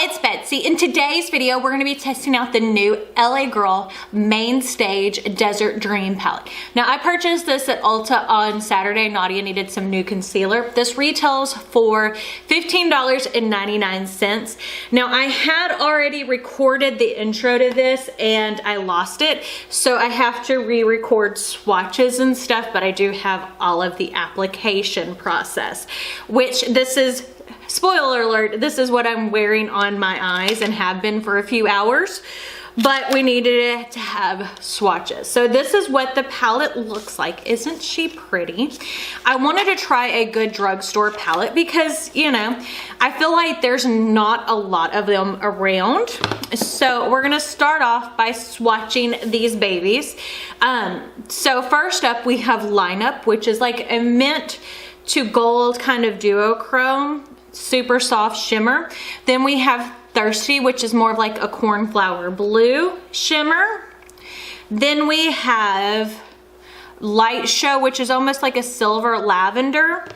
it's Betsy. In today's video, we're going to be testing out the new LA Girl Mainstage Desert Dream palette. Now, I purchased this at Ulta on Saturday. Nadia needed some new concealer. This retails for $15.99. Now, I had already recorded the intro to this and I lost it, so I have to re-record swatches and stuff, but I do have all of the application process, which this is, spoiler alert, this is what I'm wearing on my eyes and have been for a few hours, but we needed it to have swatches. So this is what the palette looks like. Isn't she pretty? I wanted to try a good drugstore palette because, you know, I feel like there's not a lot of them around. So we're gonna start off by swatching these babies. So first up we have Lineup, which is like a mint to gold kind of duochrome, super soft shimmer. Then we have Thirsty, which is more of like a cornflower blue shimmer. Then we have Light Show, which is almost like a silver lavender.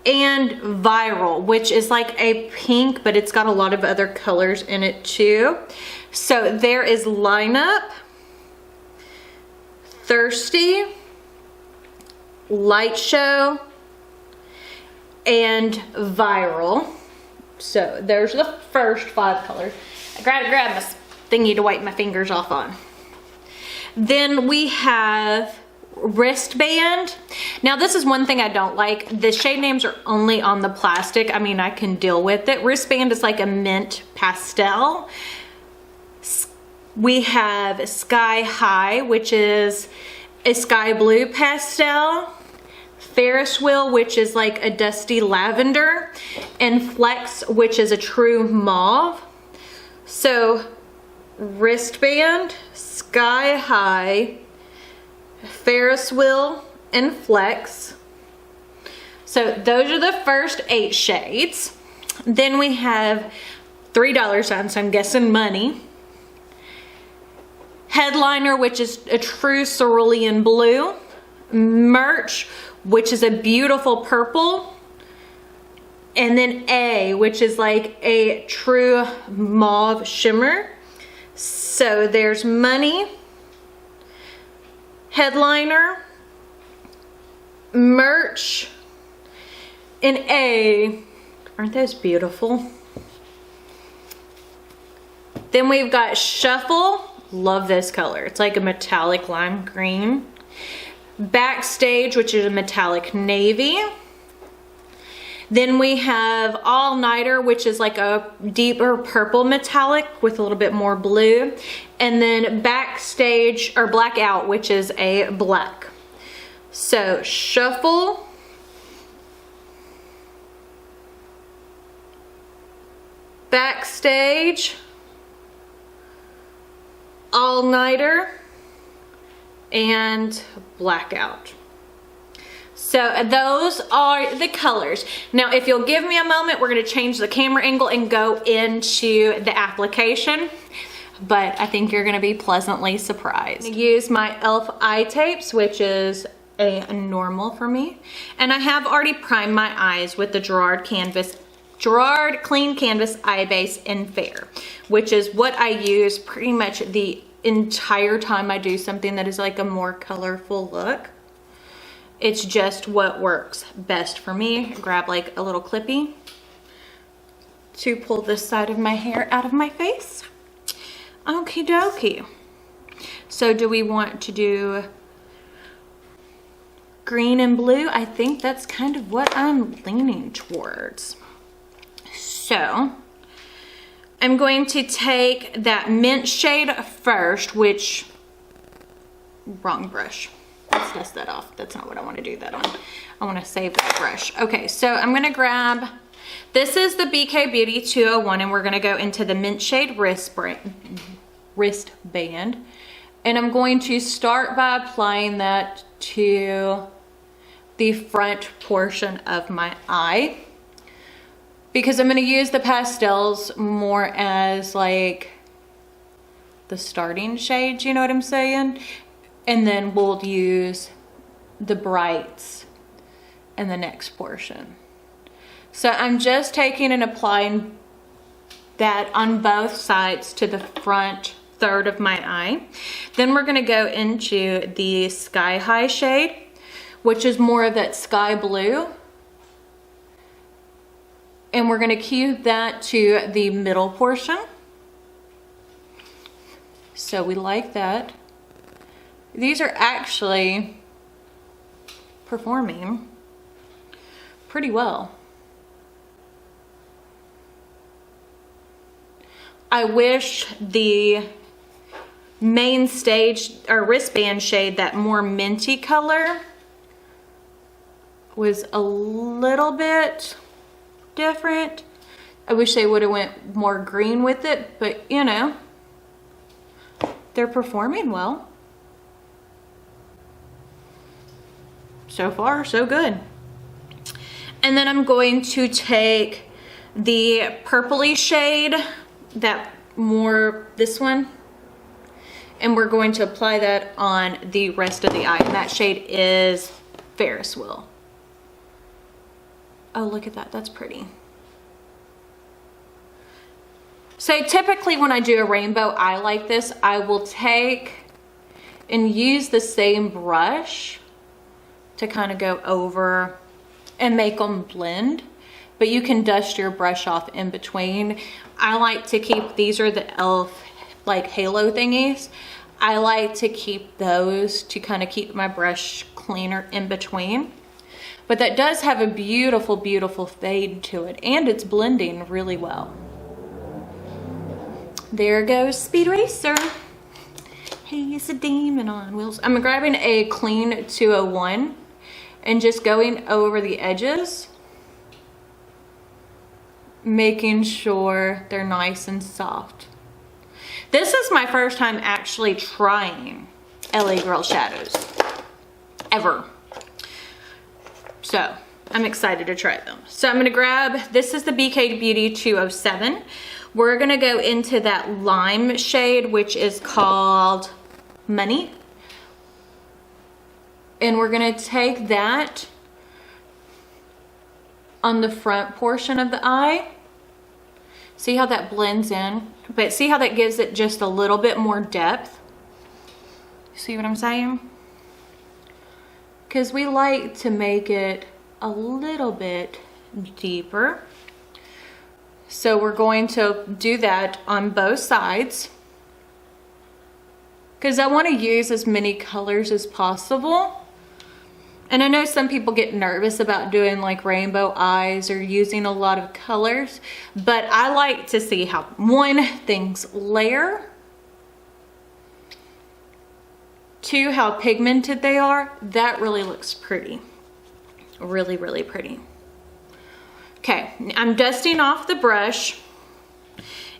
And Viral, which is like a pink, but it's got a lot of other colors in it too. So there is Lineup, Thirsty, Light Show, and Viral. So there's the first 5 colors. I gotta grab my thingy to wipe my fingers off on. Then we have Wristband. Now this is one thing I don't like. The shade names are only on the plastic. I mean, I can deal with it. Wristband is like a mint pastel. We have Sky High, which is a sky blue pastel. Ferris Wheel, which is like a dusty lavender, and Flex, which is a true mauve. So Wristband, Sky High, Ferris Wheel, and Flex. So those are the first 8 shades. Then we have $3 signs, so I'm guessing money. Headliner, which is a true cerulean blue. Merch, which is a beautiful purple. And then A, which is like a true mauve shimmer. So there's Money, Headliner, Merch, and A. Aren't those beautiful? Then we've got Shuffle. Love this color. It's like a metallic lime green. Backstage, which is a metallic navy. Then we have All Nighter, which is like a deeper purple metallic with a little bit more blue. And then Backstage, or Blackout, which is a black. So Shuffle, Backstage, All Nighter, and Blackout. So those are the colors. Now, if you'll give me a moment, we're gonna change the camera angle and go into the application, but I think you're gonna be pleasantly surprised. I use my e.l.f. eye tapes, which is a normal for me. And I have already primed my eyes with the Gerard Clean Canvas Eye Base in Fair, which is what I use pretty much the entire time I do something that is like a more colorful look. It's just what works best for me. Grab like a little clippy to pull this side of my hair out of my face. Okie dokie. So do we want to do green and blue? I think that's kind of what I'm leaning towards. So I'm going to take that mint shade first, which, wrong brush. Let's dust that off. That's not what I want to do that on. I want to save that brush. Okay, so I'm going to grab, this is the BK Beauty 201, and we're going to go into the mint shade wristband. And I'm going to start by applying that to the front portion of my eye, because I'm going to use the pastels more as like the starting shades, you know what I'm saying? And then we'll use the brights in the next portion. So I'm just taking and applying that on both sides to the front third of my eye. Then we're gonna go into the Sky High shade, which is more of that sky blue. And we're gonna cue that to the middle portion. So we like that. These are actually performing pretty well. I wish the Mainstage or wristband shade, that more minty color, was a little bit different. I wish they would have went more green with it, but you know, they're performing well. So far, so good. And then I'm going to take the purpley shade, this one, and we're going to apply that on the rest of the eye. And that shade is Ferris Wheel. Oh, look at that, that's pretty. So typically when I do a rainbow eye like this, I will take and use the same brush to kind of go over and make them blend. But you can dust your brush off in between. I like to keep, these are the e.l.f. like halo thingies. I like to keep those to kind of keep my brush cleaner in between. But that does have a beautiful, beautiful fade to it, and it's blending really well. There goes Speed Racer. He's a demon on wheels. I'm grabbing a clean 201 and just going over the edges, making sure they're nice and soft. This is my first time actually trying LA Girl shadows ever. So I'm excited to try them. So I'm gonna grab, this is the BK Beauty 207. We're gonna go into that lime shade, which is called Money. And we're gonna take that on the front portion of the eye. See how that blends in? But see how that gives it just a little bit more depth? See what I'm saying? Because we like to make it a little bit deeper. So we're going to do that on both sides, because I want to use as many colors as possible. And I know some people get nervous about doing like rainbow eyes or using a lot of colors, but I like to see how, one, things layer, two, how pigmented they are. That really looks pretty. Really, really pretty. Okay, I'm dusting off the brush,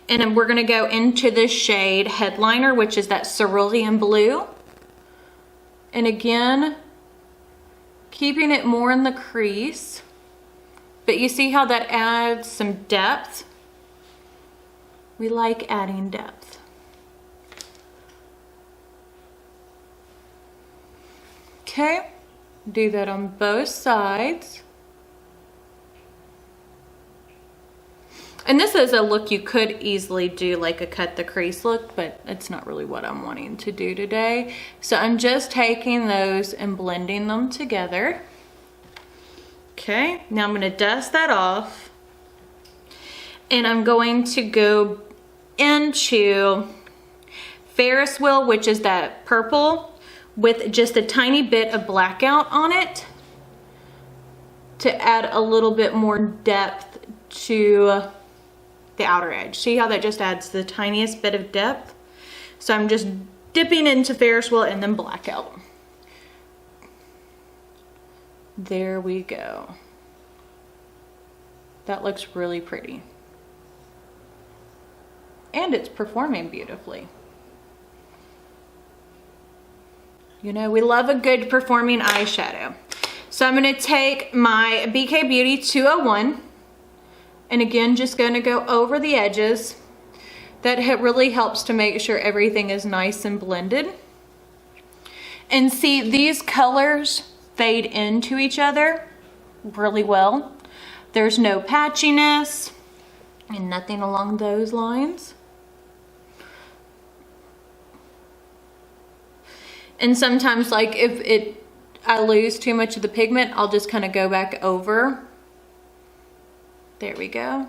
and then we're gonna go into the shade Headliner, which is that cerulean blue. And again, keeping it more in the crease, but you see how that adds some depth? We like adding depth. Okay, do that on both sides. And this is a look you could easily do, like a cut the crease look, but it's not really what I'm wanting to do today. So I'm just taking those and blending them together. Okay, now I'm gonna dust that off. And I'm going to go into Ferris Wheel, which is that purple, with just a tiny bit of blackout on it to add a little bit more depth to the outer edge. See how that just adds the tiniest bit of depth? So I'm just dipping into Ferris Wheel and then blackout. There we go. That looks really pretty. And it's performing beautifully. You know, we love a good performing eyeshadow. So I'm gonna take my BK Beauty 201, and again, just gonna go over the edges. That really helps to make sure everything is nice and blended. And see, these colors fade into each other really well. There's no patchiness. and nothing along those lines. And sometimes, like, if I lose too much of the pigment, I'll just kind of go back over. There we go.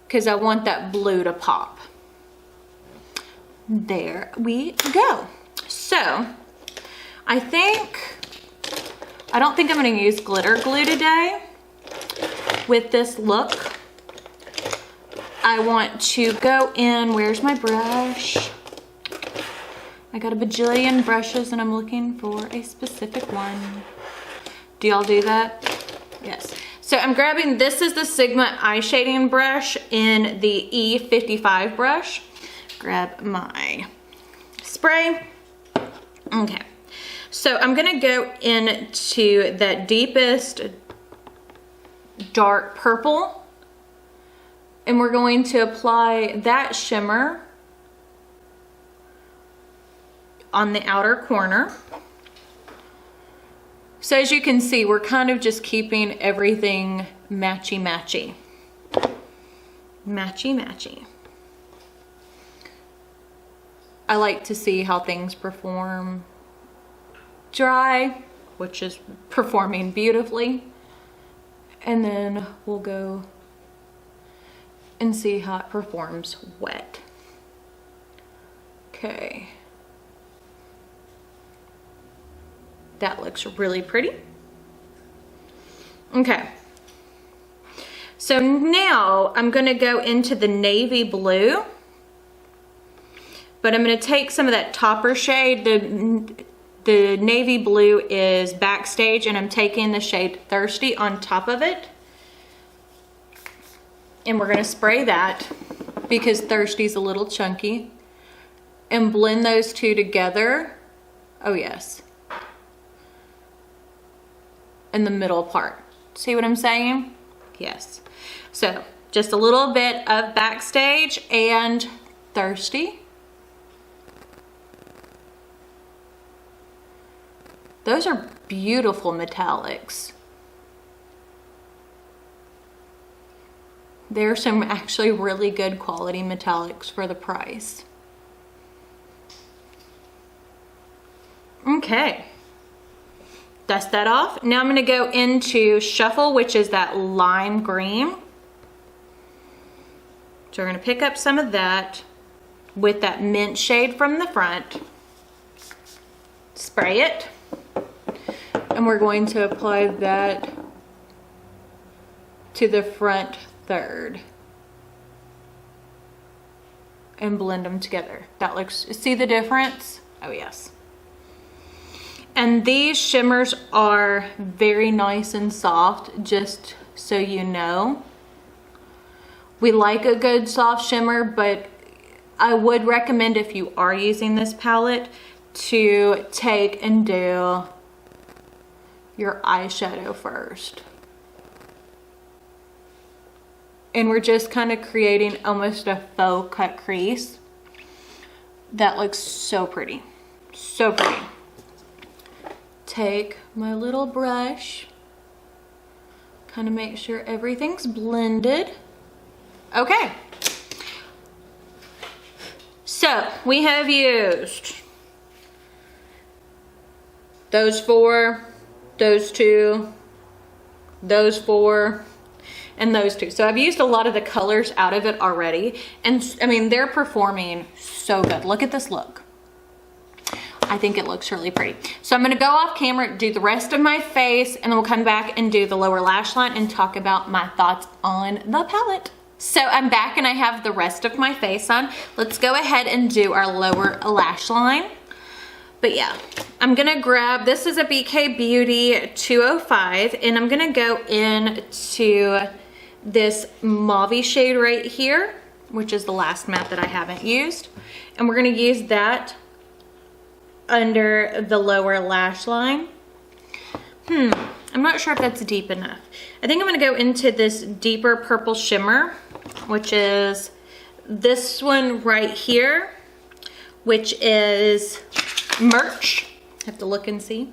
Because I want that blue to pop. There we go. So, I don't think I'm going to use glitter glue today with this look. I want to go in, where's my brush? I got a bajillion brushes and I'm looking for a specific one. Do y'all do that? Yes. So I'm grabbing, this is the Sigma eye shading brush in the E55 brush. Grab my spray. Okay. So I'm gonna go into that deepest dark purple and we're going to apply that shimmer on the outer corner. So as you can see, we're kind of just keeping everything matchy-matchy. Matchy-matchy. I like to see how things perform dry, which is performing beautifully. And then we'll go and see how it performs wet. Okay. That looks really pretty. Okay. So now I'm gonna go into the navy blue, but I'm gonna take some of that topper shade. The navy blue is Backstage and I'm taking the shade Thirsty on top of it. And we're gonna spray that because Thirsty's a little chunky and blend those two together. Oh yes. In the middle part. See what I'm saying? Yes. So just a little bit of Backstage and Thirsty. Those are beautiful metallics. There are some actually really good quality metallics for the price. Okay. Dust that off. Now I'm going to go into Shuffle, which is that lime green. So we're going to pick up some of that with that mint shade from the front. Spray it. And we're going to apply that to the front third. And blend them together. That looks, see the difference? Oh yes. And these shimmers are very nice and soft, just so you know. We like a good soft shimmer, but I would recommend if you are using this palette to take and do your eyeshadow first. And we're just kind of creating almost a faux cut crease. That looks so pretty, so pretty. Take my little brush, kind of make sure everything's blended. Okay. So we have used those four, those two, those four, and those two. So I've used a lot of the colors out of it already. And I mean, they're performing so good. Look at this look. I think it looks really pretty. So I'm gonna go off camera, do the rest of my face, and then we'll come back and do the lower lash line and talk about my thoughts on the palette. So I'm back and I have the rest of my face on. Let's go ahead and do our lower lash line. But yeah, I'm gonna grab, this is a BK Beauty 205, and I'm gonna go into this mauve shade right here, which is the last matte that I haven't used. And we're gonna use that under the lower lash line. I'm not sure if that's deep enough. I think I'm gonna go into this deeper purple shimmer, which is this one right here, which is Merch. I have to look and see.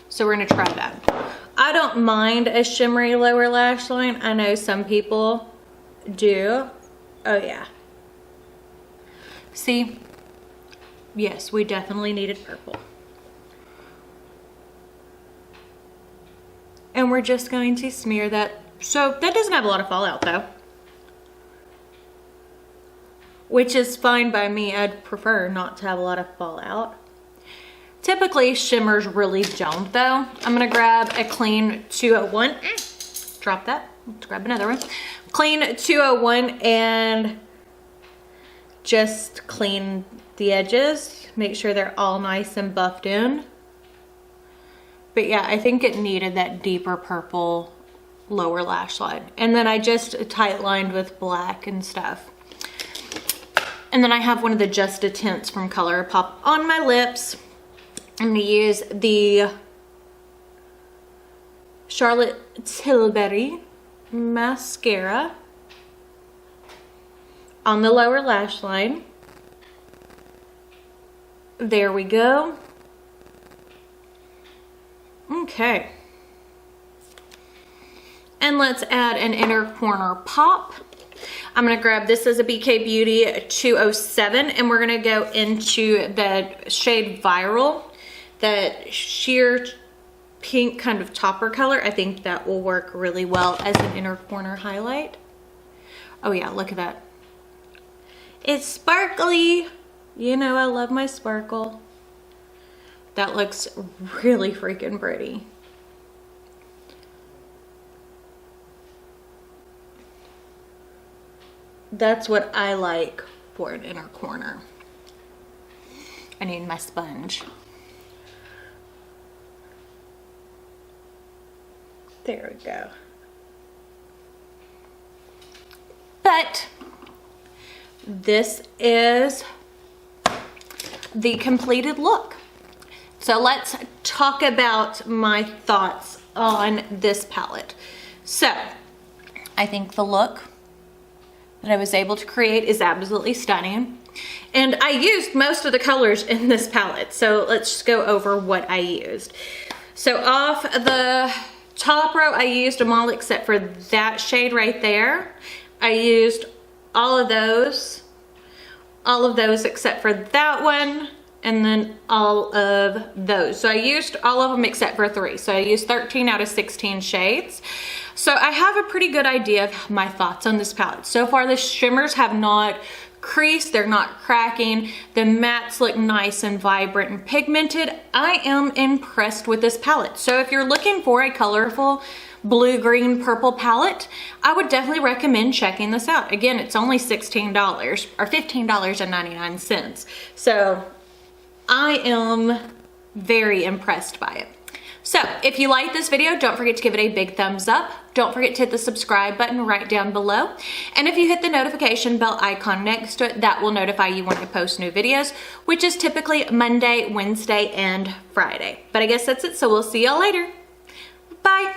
So we're gonna try that. I don't mind a shimmery lower lash line. I know some people do. Oh yeah. See? Yes, we definitely needed purple. And we're just going to smear that. So that doesn't have a lot of fallout though, which is fine by me. I'd prefer not to have a lot of fallout. Typically shimmers really don't though. I'm gonna grab a clean 201. Drop that. Let's grab another one. Clean 201 and just clean the edges. Make sure they're all nice and buffed in. But yeah, I think it needed that deeper purple lower lash line. And then I just tight lined with black and stuff. And then I have one of the Just a Tints from ColourPop on my lips. I'm gonna use the Charlotte Tilbury mascara on the lower lash line. There we go. Okay. And let's add an inner corner pop. I'm gonna grab this as a BK Beauty 207 and we're gonna go into the shade Viral, that sheer pink kind of topper color. I think that will work really well as an inner corner highlight. Oh yeah, look at that. It's sparkly. You know, I love my sparkle. That looks really freaking pretty. That's what I like for an inner corner. I need my sponge. There we go. But this is the completed look. So let's talk about my thoughts on this palette. So I think the look that I was able to create is absolutely stunning. And I used most of the colors in this palette. So let's just go over what I used. So off the top row, I used them all except for that shade right there. I used all of those except for that one, and then all of those. So I used all of them except for 3. So I used 13 out of 16 shades. So I have a pretty good idea of my thoughts on this palette. So far the shimmers have not creased, they're not cracking. The mattes look nice and vibrant and pigmented. I am impressed with this palette. So if you're looking for a colorful blue, green, purple palette, I would definitely recommend checking this out. Again, it's only $16 or $15.99. So I am very impressed by it. So if you like this video, don't forget to give it a big thumbs up. Don't forget to hit the subscribe button right down below. And if you hit the notification bell icon next to it, that will notify you when I post new videos, which is typically Monday, Wednesday, and Friday. But I guess that's it, so we'll see y'all later. Bye.